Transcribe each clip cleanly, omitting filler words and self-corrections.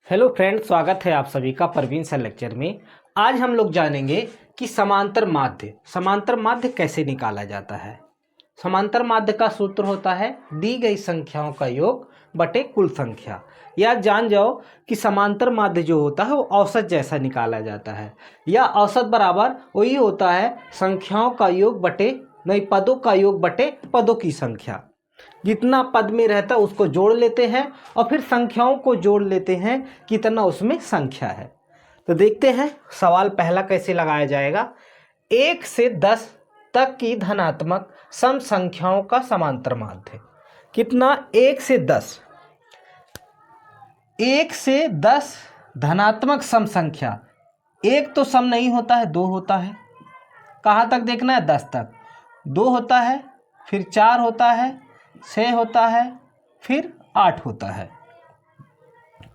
Hello friend, स्वागत है आप सभी का परवीन सर लेक्चर में। आज हम लोग जानेंगे कि समांतर माध्य कैसे निकाला जाता है। समांतर माध्य का सूत्र होता है दी गई संख्याओं का योग बटे कुल संख्या। या जान जाओ कि समांतर माध्य जो होता है वो औसत जैसा निकाला जाता है, या औसत बराबर वही होता है संख्याओं का योग बटे पदों का योग बटे पदों की संख्या। जितना पद में रहता है उसको जोड़ लेते हैं और फिर संख्याओं को जोड़ लेते हैं कितना उसमें संख्या है। तो देखते हैं सवाल पहला कैसे लगाया जाएगा। 1 से 10 तक की धनात्मक सम संख्याओं का समांतर माध्य कितना। 1 से 10, 1 से 10 धनात्मक सम संख्या। एक तो सम नहीं होता है, दो होता है। कहाँ तक देखना है? 10 तक। 2 होता है, फिर 4 होता है, 6 होता है, फिर 8 होता है,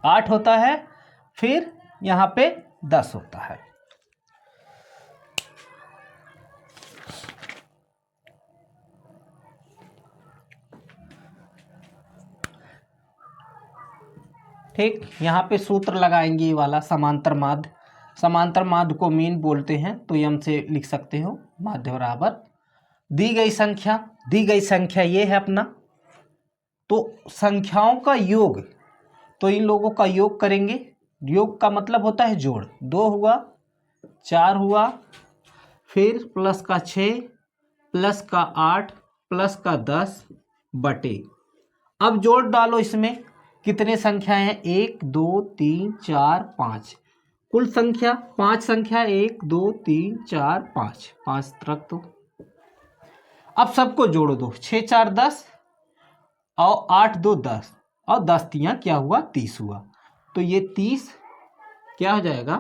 8 होता है, फिर यहाँ पे 10 होता है। ठीक, यहाँ पे सूत्र लगाएंगे ये वाला समांतर माध्य। समांतर माध्य को मीन बोलते हैं, तो यम से लिख सकते हो माध्य बराबर दी गई संख्या ये है अपना, तो संख्याओं का योग, तो इन लोगों का योग करेंगे। योग का मतलब होता है जोड़। 2 हुआ, 4 हुआ, फिर प्लस का 6, प्लस का 8, प्लस का 10 बटे। अब जोड़ डालो इसमें कितने संख्याएं हैं? 1 2 3 4 5। कुल संख्या 5 संख्या, 1 2 3 4 5, 5 रख दो। अब सबको जोड़ दो। 6 4 10 और 8 2 10 और 10 तियां क्या हुआ? 30 हुआ। तो ये 30 क्या हो जाएगा?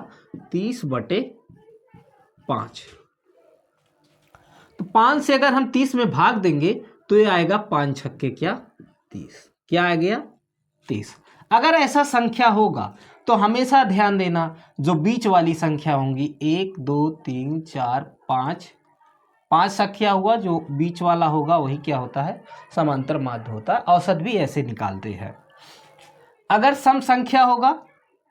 30 बटे 5। तो 5 से अगर हम 30 में भाग देंगे तो ये आएगा 5 छक्के क्या? 30। क्या आ गया? 30। अगर ऐसा संख्या होगा तो हमेशा ध्यान देना जो बीच वाली संख्या होंगी 1 2 3 4 5, 5 संख्या हुआ, जो बीच वाला होगा वही क्या होता है? समांतर माध्य होता है। औसत भी ऐसे निकालते हैं। अगर सम संख्या होगा,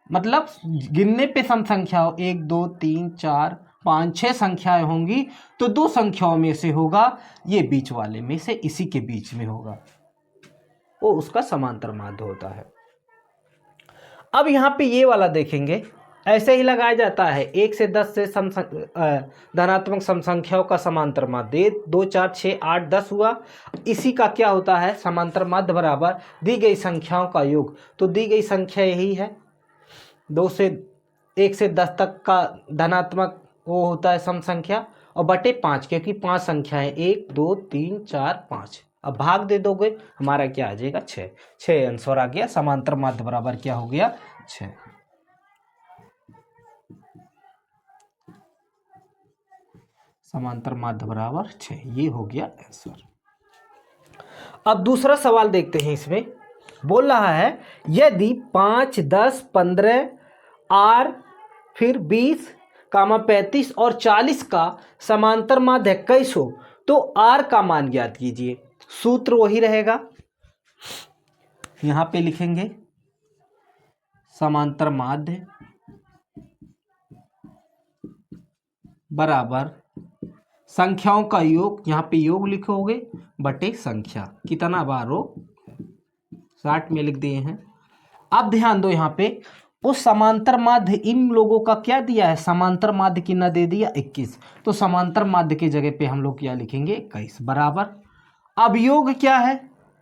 मतलब गिनने पे सम संख्या हो, 1 2 3 4 5 6 संख्याएं होंगी, तो 2 संख्याओं में से होगा, ये बीच वाले में से इसी के बीच में होगा, वो उसका समांतर माध्य होता है। अब यहाँ पे ये वाला देखेंगे, ऐसे ही लगाया जाता है। 1 से 10 से धनात्मक सम संख्याओं का समांतर माध्य 2 4 6 8 10 हुआ। इसी का क्या होता है? समांतर माध्य बराबर दी गई संख्याओं का योग। तो दी गई संख्या यही है, 1 से 10 तक का धनात्मक वो होता है सम संख्या, और बटे 5, क्योंकि 5 संख्याएं 1 2 3 4 5। अब भाग दे दोगे, हमारा क्या आ जाएगा? 6। 6 आंसर आ गया। समांतर माध्य बराबर क्या हो गया? 6। समांतर माध्य बराबर 6, ये हो गया आंसर। अब दूसरा सवाल देखते हैं। इसमें बोल रहा है यदि 5 10 15 आर फिर 20 35 और 40 का समांतर माध्य 21 हो तो आर का मान ज्ञात कीजिए। सूत्र वही रहेगा, यहां पे लिखेंगे समांतर माध्य बराबर संख्याओं का योग, यहाँ पे योग लिखोगे बटे संख्या। कितना बार हो? 60 में लिख दिए हैं। अब ध्यान दो, यहाँ पे उस समांतर माध्य इन लोगों का क्या दिया है? समांतर माध्य कितना दे दिया? 21। तो समांतर माध्य की जगह पे हम लोग क्या लिखेंगे? 21 बराबर। अब योग क्या है?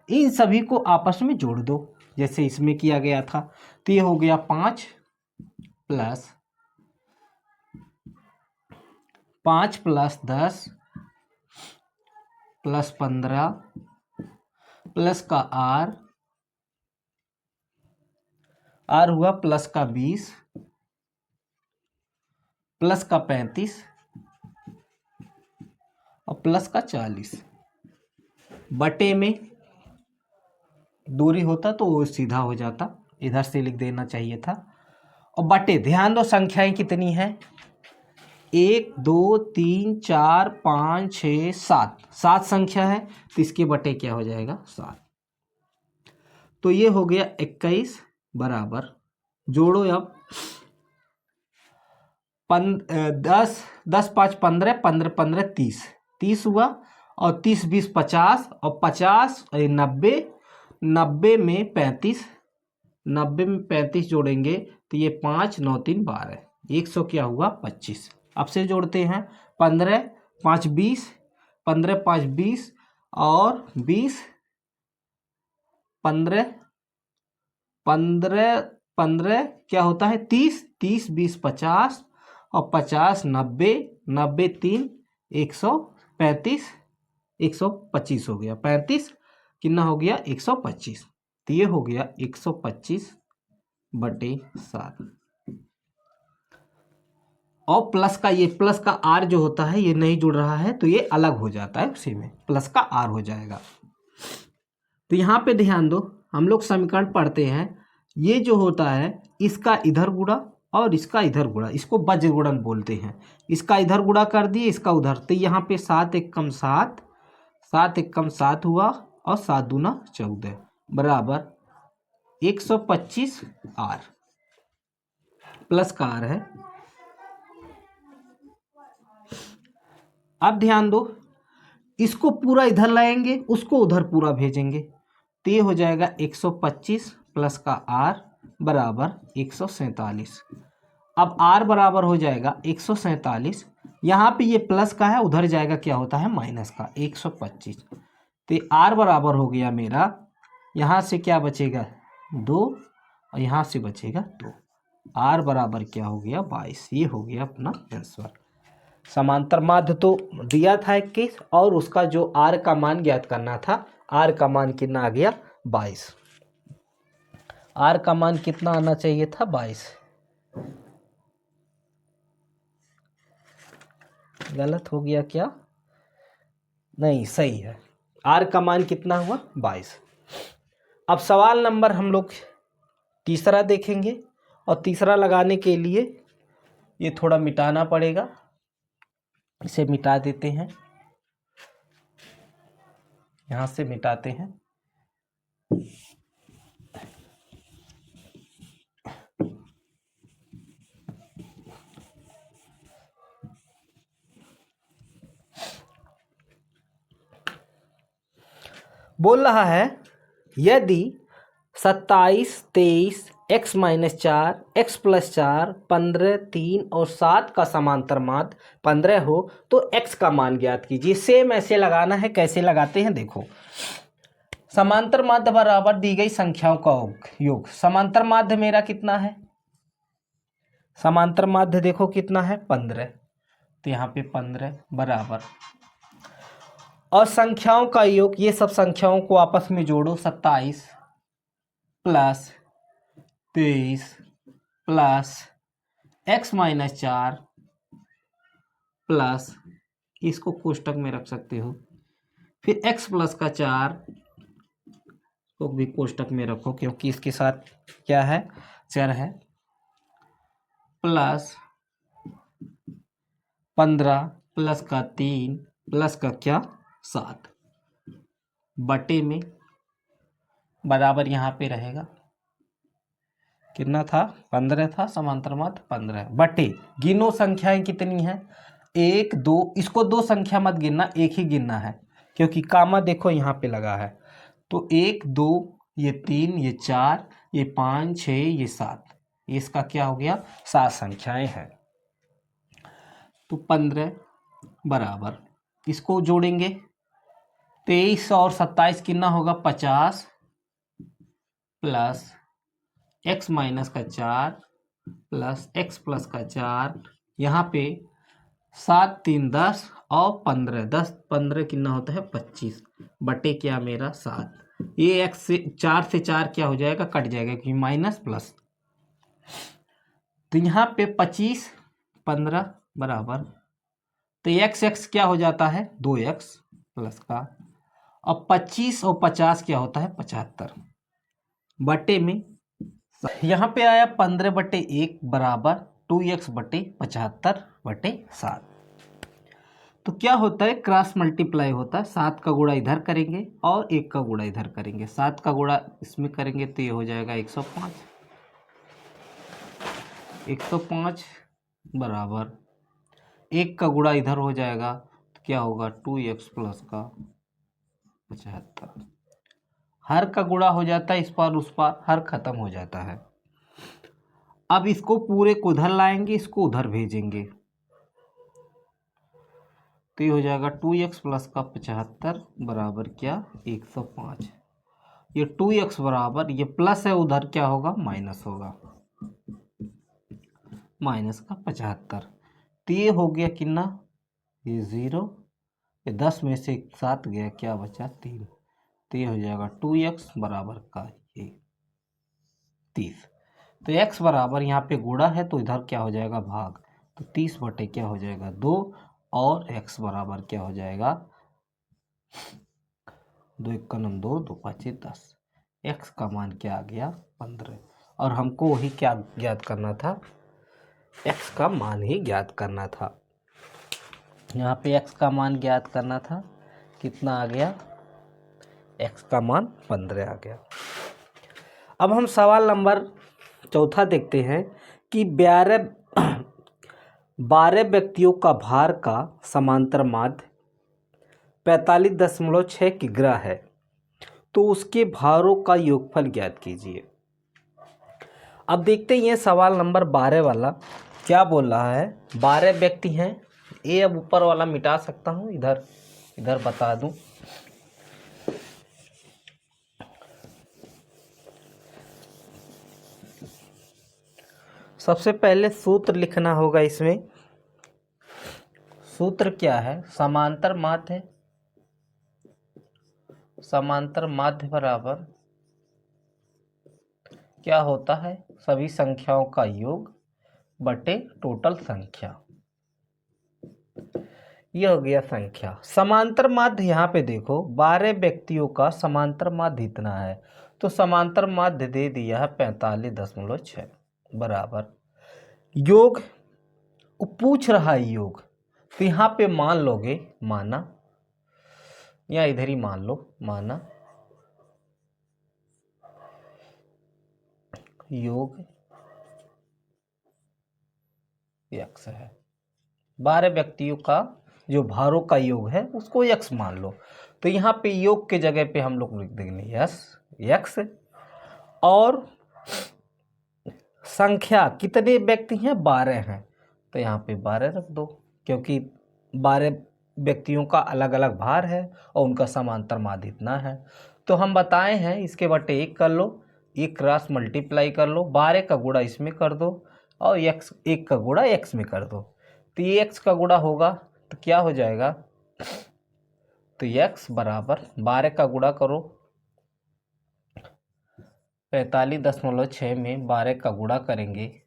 इन सभी को आपस में जोड़ दो, जैसे इसमें किया गया था। तो ये हो गया 5 प्लस 10 प्लस 15 प्लस का आर हुआ प्लस का 20 प्लस का 35 और प्लस का 40 बटे में दूरी होता तो वो सीधा हो जाता, इधर से लिख देना चाहिए था। और बटे, ध्यान दो संख्याएं कितनी है? 1 2 3 4 5 6 7, 7 संख्या है, तो इसके बटे क्या हो जाएगा? 7। तो ये हो गया 21 बराबर जोड़ो अब। 10 10 5 15, 15 15 30, 30 हुआ। और 30 20 50, और 50 90, 90 में 35, 90 में 35 जोड़ेंगे तो ये 5 9 3 12, 100 क्या हुआ 25। अब से जोड़ते हैं 15 5 20, 15 5 20, और 20 15 15 15 क्या होता है 30, 30 20 50, और 50 90, 90 3 135, 125 हो गया। 35 कितना हो गया 125। तो ये हो गया 125/7। और प्लस का, ये प्लस का आर जो होता है ये नहीं जुड़ रहा है तो ये अलग हो जाता है, उसी में प्लस का आर हो जाएगा। तो यहाँ पे ध्यान दो, हम लोग समीकरण पढ़ते हैं, ये जो होता है इसका इधर गुणा और इसका इधर गुणा, इसको वज्र गुणन बोलते हैं। इसका इधर गुणा कर दिए, इसका उधर, तो यहाँ पे 7 एकम 7, 7 एकम 7 हुआ, और 7 दूना 14 बराबर 125 आर, प्लस का आर है। अब ध्यान दो, इसको पूरा इधर लाएंगे, उसको उधर पूरा भेजेंगे, तो ये हो जाएगा 125 प्लस का आर बराबर 147। अब आर बराबर हो जाएगा 147, यहाँ पे ये प्लस का है, उधर जाएगा क्या होता है माइनस का 125। तो आर बराबर हो गया मेरा, यहाँ से क्या बचेगा 2, और यहाँ से बचेगा 2। आर बराबर क्या हो गया 22। ये हो गया अपना आंसर। समांतर माध्य तो दिया था 21, और उसका जो आर का मान ज्ञात करना था, आर का मान कितना आ गया 22। आर का मान कितना आना चाहिए था 22। गलत हो गया क्या? नहीं, सही है। आर का मान कितना हुआ 22। अब सवाल नंबर हम लोग तीसरा देखेंगे, और तीसरा लगाने के लिए ये थोड़ा मिटाना पड़ेगा, इसे मिटा देते हैं, यहाँ से मिटाते हैं। बोल रहा है यदि 27 23 x - 4 x + 4 15 3 और 7 का समांतर माध्य 15 हो तो x का मान ज्ञात कीजिए। सेम ऐसे लगाना है, कैसे लगाते हैं देखो। समांतर माध्य बराबर दी गई संख्याओं का योग। समांतर माध्य मेरा कितना है, समांतर माध्य देखो कितना है 15, तो यहाँ पे 15 बराबर, और संख्याओं का योग, ये सब संख्याओं को आपस में जोड़ो, 27 प्लस 23 प्लस x - 4 प्लस, इसको कोष्टक में रख सकते हो, फिर x + का 4 को भी कोष्टक में रखो क्योंकि इसके साथ क्या है चर है, प्लस 15 प्लस का 3 प्लस का क्या 7 बटे में बराबर, यहाँ पे रहेगा कितना था 15 था, समांतर माध्य 15 बटे, गिनो संख्याएं कितनी हैं 1 2, इसको 2 संख्या मत गिनना, एक ही गिनना है क्योंकि कामा देखो यहाँ पे लगा है। तो 1 2 ये 3 ये 4 ये 5 6 ये 7, इसका क्या हो गया 7 संख्याएं हैं। तो 15 बराबर, इसको जोड़ेंगे 23 और 27 कितना होगा 50 प्लस x - का 4 प्लस x + का 4, यहाँ पे 7 3 10 और 15 10 15 कितना होता है 25 बटे क्या मेरा 7। ये x से 4 से 4 क्या हो जाएगा कट जाएगा क्योंकि माइनस प्लस, तो यहाँ पे 25 15 बराबर, तो x क्या हो जाता है 2x प्लस का, और 25 और 50 क्या होता है 75 बटे में, यहाँ पे आया 15/1 बराबर 2x बटे 75/7। तो क्या होता है क्रॉस मल्टीप्लाई होता है, 7 का गुणा इधर करेंगे और 1 का गुणा इधर करेंगे, 7 का गुणा इसमें करेंगे तो ये हो जाएगा 105, 105 बराबर 1 का गुणा इधर हो जाएगा तो क्या होगा 2x प्लस का 75। हर का गुणा हो जाता है, इस पार उस पार हर खत्म हो जाता है। अब इसको पूरे को उधर लाएंगे, इसको उधर भेजेंगे तो ये हो जाएगा 2x प्लस का 75 बराबर क्या 105। ये 2x बराबर, ये प्लस है उधर क्या होगा माइनस होगा, माइनस का 75। तो ये हो गया कितना, ये 0, ये 10 में से 7 गया, क्या बचा 3। तो ये हो जाएगा 2x बराबर का ये 30। तो x बराबर यहाँ पे गुणा है तो इधर क्या हो जाएगा भाग, तो 30 बटे क्या हो जाएगा 2, और x बराबर क्या हो जाएगा 2 1 2, 2 5 10। x का मान क्या आ गया 15। और हमको वही क्या ज्ञात करना था, x का मान ही ज्ञात करना था। यहाँ पे x का मान ज्ञात करना था, कितना आ गया, x का मान 15 आ गया। अब हम सवाल नंबर चौथा देखते हैं कि 12 व्यक्तियों का भार का समांतर माध्य 45.6 किग्रा है, तो उसके भारों का योगफल ज्ञात कीजिए। अब देखते हैं ये सवाल नंबर 12 वाला क्या बोल रहा है। 12 व्यक्ति हैं, ये अब ऊपर वाला मिटा सकता हूँ, इधर इधर बता दूं। सबसे पहले सूत्र लिखना होगा इसमें। सूत्र क्या है, समांतर माध्य है, समांतर माध्य बराबर क्या होता है, सभी संख्याओं का योग बटे टोटल संख्या। यह हो गया संख्या। समांतर माध्य यहाँ पे देखो 12 व्यक्तियों का समांतर माध्य इतना है, तो समांतर माध्य दे दिया है 45.6 बराबर योग। पूछ रहा है योग, तो यहाँ पे मान लोगे माना, या इधर ही मान लो माना, योग x है। 12 व्यक्तियों का जो भारों का योग है उसको x मान लो, तो यहाँ पे योग के जगह पे हम लोग लिख देंगे x। और संख्या कितने व्यक्ति हैं, 12 हैं, तो यहाँ पे 12 रख दो, क्योंकि 12 व्यक्तियों का अलग अलग भार है और उनका समांतर माध्य इतना है। तो हम बताए हैं इसके बटे 1 कर लो, 1 क्रॉस मल्टीप्लाई कर लो, 12 का गुणा इसमें कर दो और x 1 का गुणा x में कर दो, तो ये x का गुणा होगा तो क्या हो जाएगा, तो x बराबर 12 का गुणा करो 45.6 में 12 का गुणा करेंगे,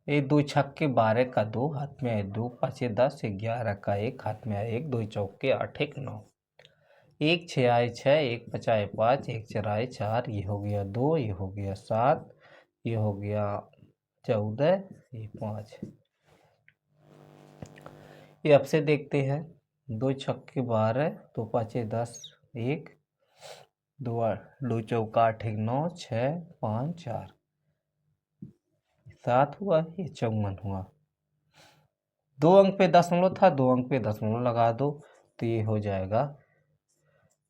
1 2 छक्के 12 का 2 हाथ में आए 2 5 10 11 का 1 हाथ में आए 1 2 चौके 8 1 9 1 6 आए 6 1 5 आए 5 1 4 आए 4, ये हो गया 2, ये हो गया 7, ये हो गया 14, ये 5। ये अब से देखते हैं, 2 छक्के 12 2 5 10 1 2 चौका 8 1 9 6 5 4 7 हुआ, ये 54 हुआ। 2 अंक पे दशमलव था, 2 अंक पे दशमलव लगा दो, तो ये हो जाएगा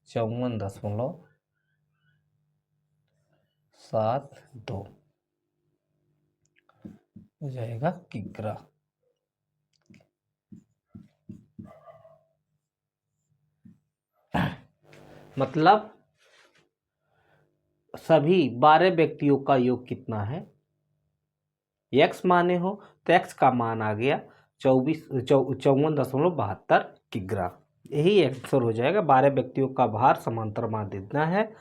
54.72 हो जाएगा किग्रा। मतलब सभी 12 व्यक्तियों का योग कितना है, x माने हो तो x का मान आ गया 54.72 किग्रा। यही आंसर हो जाएगा। 12 व्यक्तियों का भार समांतर माध्य इतना है,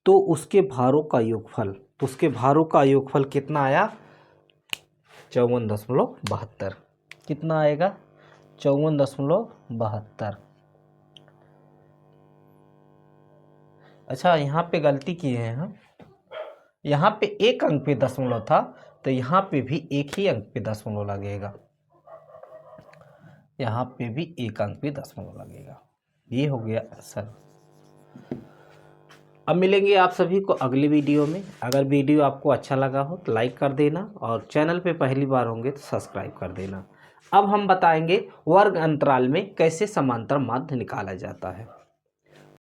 तो उसके भारों का योगफल, तो उसके भारों का योगफल कितना आया 54.72। कितना आएगा 54.72। अच्छा यहाँ पे गलती किए हैं हम, यहाँ पे 1 अंक पे दशमलव था, तो यहाँ पे भी 1 ही अंक पे दशमलव लगेगा, यहाँ पे भी 1 अंक पे दशमलव लगेगा। ये हो गया आंसर। अब मिलेंगे आप सभी को अगली वीडियो में। अगर वीडियो आपको अच्छा लगा हो तो लाइक कर देना और चैनल पे पहली बार होंगे तो सब्सक्राइब कर देना। अब हम बताएंगे वर्ग अंतराल में कैसे समांतर माध्य निकाला जाता है।